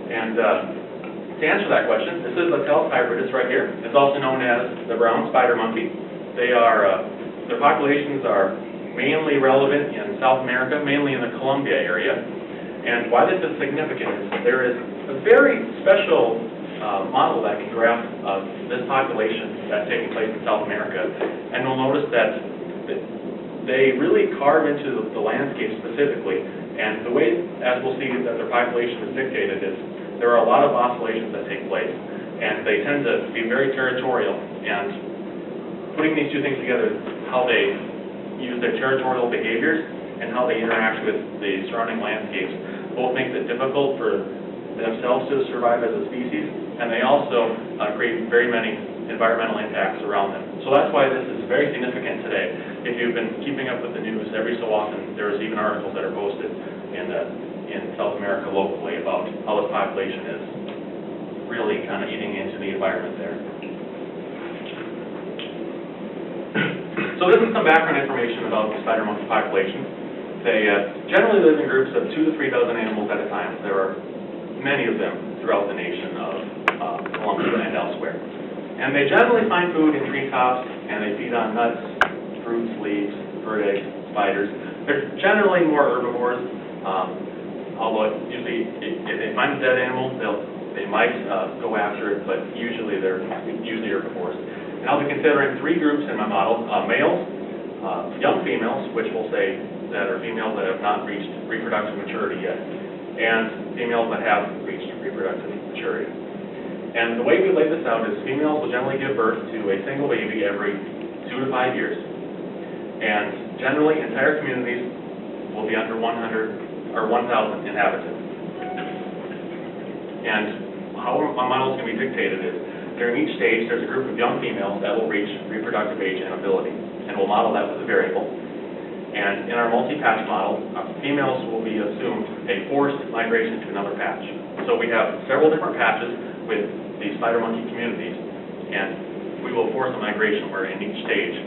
And to answer that question, this is Latellus hybridus right here. It's also known as the brown spider monkey. They are, their populations are mainly relevant in South America, mainly in the Colombia area. And why this is significant is there is a very special model that can graph this population that's taking place in South America. And you'll notice that they really carve into the landscape specifically. And the way, as we'll see, that their population is dictated is there are a lot of oscillations that take place. And they tend to be very territorial. And putting these two things together, how they use their territorial behaviors and how they interact with the surrounding landscapes, both makes it difficult for themselves to survive as a species, and they also create very many environmental impacts around them. So that's why this is very significant today. If you've been keeping up with the news, every so often there's even articles that are posted in South America locally about how this population is really kind of eating into the environment there. So this is some background information about the spider monkey population. They generally live in groups of 2 to 3 dozen animals at a time. There are many of them throughout the nation of Colombia and elsewhere. And they generally find food in treetops, and they feed on nuts, fruits, leaves, bird eggs, spiders. They're generally more herbivores, although usually if they find a dead animal, they might go after it, but usually they're herbivores. And I'll be considering 3 groups in my model: males, young females, which we'll say that are females that have not reached reproductive maturity yet, and females that have reached reproductive maturity. And the way we lay this out is females will generally give birth to a single baby every 2 to 5 years. And generally, entire communities will be under 100 or 1,000 inhabitants. And how our models can be dictated is, during each stage, there's a group of young females that will reach reproductive age and ability, and we'll model that with a variable. And in our multi-patch model, females will be assumed a forced migration to another patch. So we have several different patches with the spider monkey communities, and we will force a migration where in each stage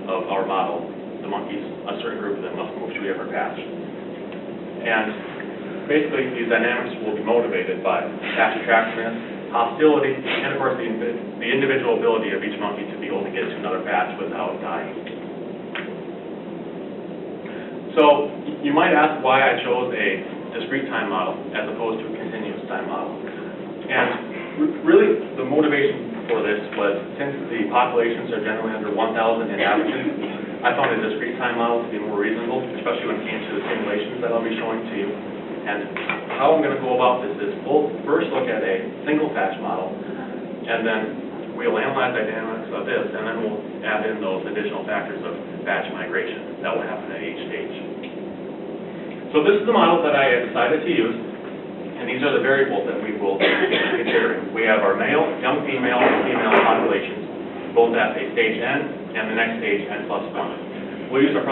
of our model, the monkeys, a certain group of them must move to a different patch. And basically, these dynamics will be motivated by patch attractiveness, hostility, and of course the individual ability of each monkey to be able to get to another patch without dying. So you might ask why I chose a discrete time model as opposed to a continuous time model. And really the motivation for this was, since the populations are generally under 1,000 inhabitants, I found a discrete time model to be more reasonable, especially when it came to the simulations that I'll be showing to you. And how I'm going to go about this is we'll first look at a single patch model, and then we'll analyze the dynamics of this, and then we'll add in those additional factors of batch migration that will happen at each stage. So this is the model that I decided to use, and these are the variables that we will be considering. We have our male, young female, and female populations, both at a stage n and the next stage n+1. We'll use our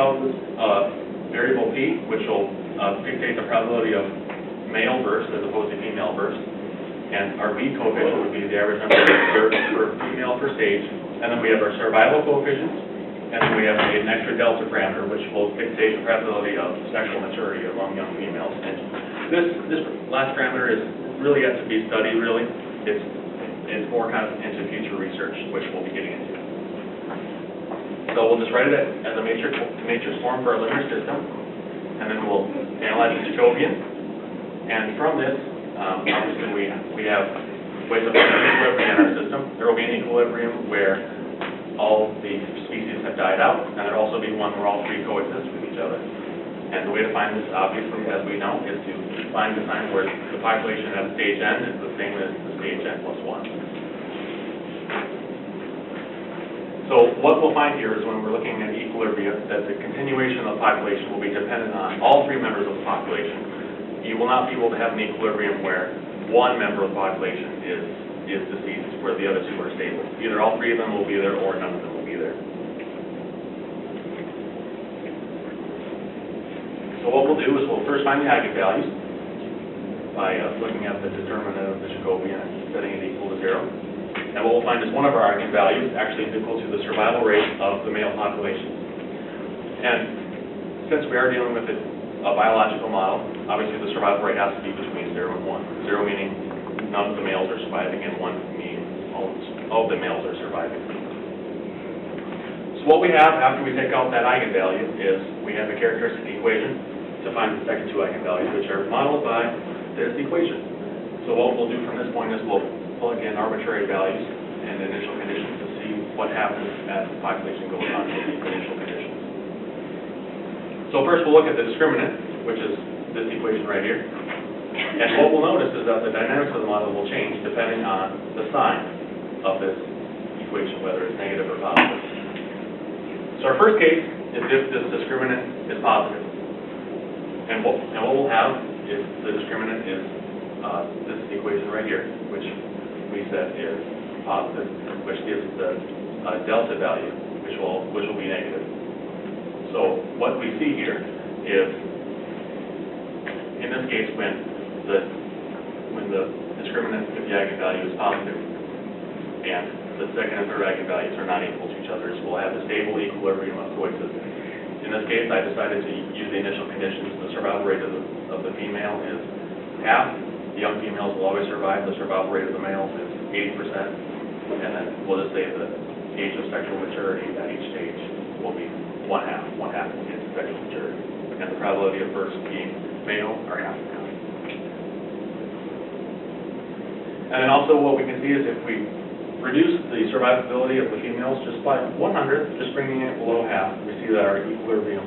variable p, which will dictate the probability of male births as opposed to female births. And our B coefficient would be the average number of births per female per stage. And then we have our survival coefficients. And then we have an extra delta parameter, which will dictate the probability of sexual maturity among young females. And this last parameter is really yet to be studied, really. It's more kind of into future research, which we'll be getting into. So we'll just write it as a matrix form for our linear system. And then we'll analyze the Jacobian. And from this, obviously we have ways of finding equilibrium in our system. There will be an equilibrium where all the species have died out, and there will also be one where all 3 coexist with each other. And the way to find this, obviously, as we know, is to find the time where the population at stage n is the same as the stage n+1. So what we'll find here is when we're looking at equilibria, that the continuation of the population will be dependent on all 3 members of the population. You will not be able to have an equilibrium where one member of the population is deceased, where the other 2 are stable. Either all 3 of them will be there or none of them will be there. So what we'll do is we'll first find the eigenvalues by looking at the determinant of the Jacobian and setting it equal to 0. And what we'll find is one of our eigenvalues actually is equal to the survival rate of the male population. And since we are dealing with a biological model, obviously the survival rate has to be between 0 and 1. 0 meaning none of the males are surviving and one means all of the males are surviving. So what we have after we take out that eigenvalue is we have a characteristic equation to find the second two eigenvalues, which are modeled by this equation. So what we'll do from this point is we'll plug in arbitrary values and initial conditions to see what happens as the population goes on with these initial conditions. So first we'll look at the discriminant, which is this equation right here. And what we'll notice is that the dynamics of the model will change depending on the sign of this equation, whether it's negative or positive. So our first case is if this discriminant is positive. And what we'll have is the discriminant is this equation right here, which we said is positive, which gives the delta value, which will be negative. So what we see here is, in this case, when the discriminant of the eigenvalue is positive, and the second and third eigenvalues are not equal to each other, so we'll have a stable equilibrium of coexistence. In this case, I decided to use the initial conditions. The survival rate of the female is half. The young females will always survive. The survival rate of the males is 80%. And then we'll just say the age of sexual maturity at each stage will be one half will get to sexual maturity. And the probability of births being male are half and half. And then also what we can see is if we reduce the survivability of the females just by 100, just bringing it below half, we see that our equilibrium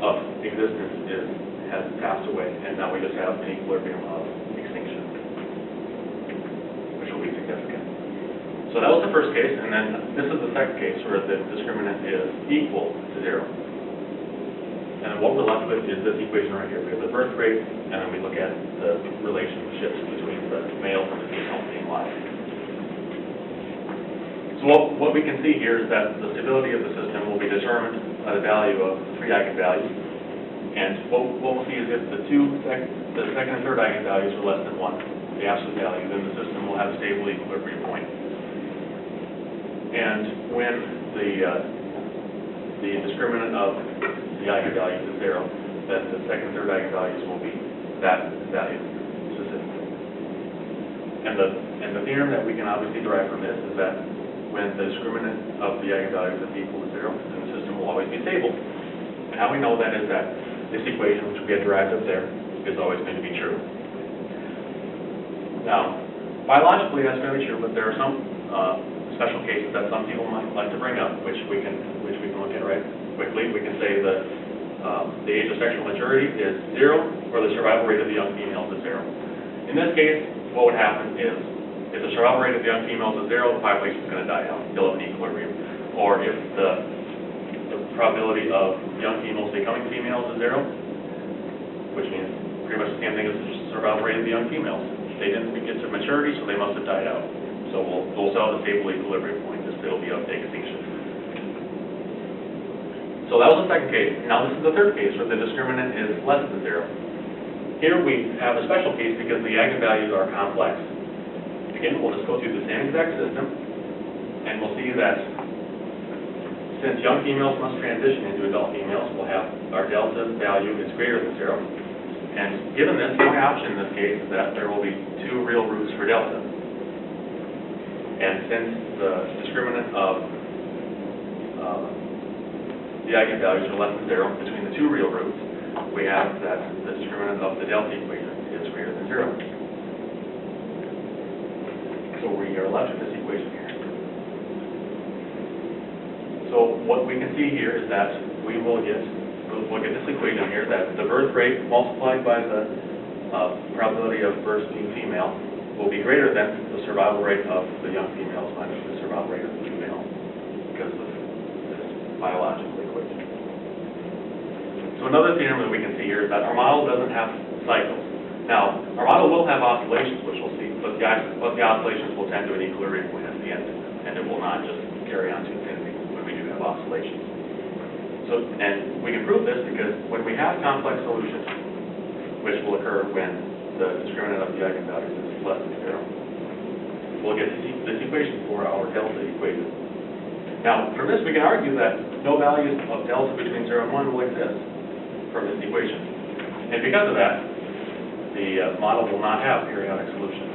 of existence has passed away, and now we just have an equilibrium of extinction, which will be significant. So that was the first case, and then this is the second case where the discriminant is equal to 0. And what we're left with is this equation right here. We have the birth rate, and then we look at the relationships between the males and the females being alive. So what we can see here is that the stability of the system will be determined by the value of 3 eigenvalues. And what we'll see is if the second and third eigenvalues are less than 1, the absolute value, then the system will have a stable equilibrium point. And when the discriminant of the eigenvalues is 0, then the second and third eigenvalues will be that value specifically. And the theorem that we can obviously derive from this is that when the discriminant of the eigenvalues is equal to 0, then the system will always be stable. And how we know that is that this equation, which we had derived up there, is always going to be true. Now, biologically that's going to be true, but there are some special cases that some people might like to bring up, which we can look at right quickly. We can say that the age of sexual maturity is 0, or the survival rate of the young females is 0. In this case, what would happen is, if the survival rate of the young females is 0, the population is going to die out. You'll have an equilibrium. Or if the probability of young females becoming females is 0, which means pretty much the same thing as the survival rate of the young females. They didn't get to maturity, so they must have died out. So we'll still have a stable equilibrium point. It'll be of extinction. So that was the second case. Now this is the third case where the discriminant is less than 0. Here we have a special case because the eigenvalues are complex. Again, we'll just go through the same exact system, and we'll see that since young females must transition into adult females, we'll have our delta value is greater than 0. And given this, the only option in this case is that there will be 2 real roots for delta. And since the discriminant of the eigenvalues are less than 0 between the 2 real roots, we have that the discriminant of the delta equation is greater than 0. So we are left with this equation here. So what we can see here is that we'll get this equation here, that the birth rate multiplied by the probability of births being female will be greater than the survival rate of the young females minus the survival rate of the female, because of this biological equation. So another theorem that we can see here is that our model doesn't have cycles. Now, our model will have oscillations, which we'll see, but the oscillations will tend to an equilibrium point at the end, and it will not just carry on to infinity when we do have oscillations. So, and we can prove this because when we have complex solutions, which will occur when the discriminant of the eigenvalues is less than 0, we'll get this equation for our delta equation. Now, from this we can argue that no values of delta between 0 and 1 will exist from this equation. And because of that, the model will not have periodic solutions.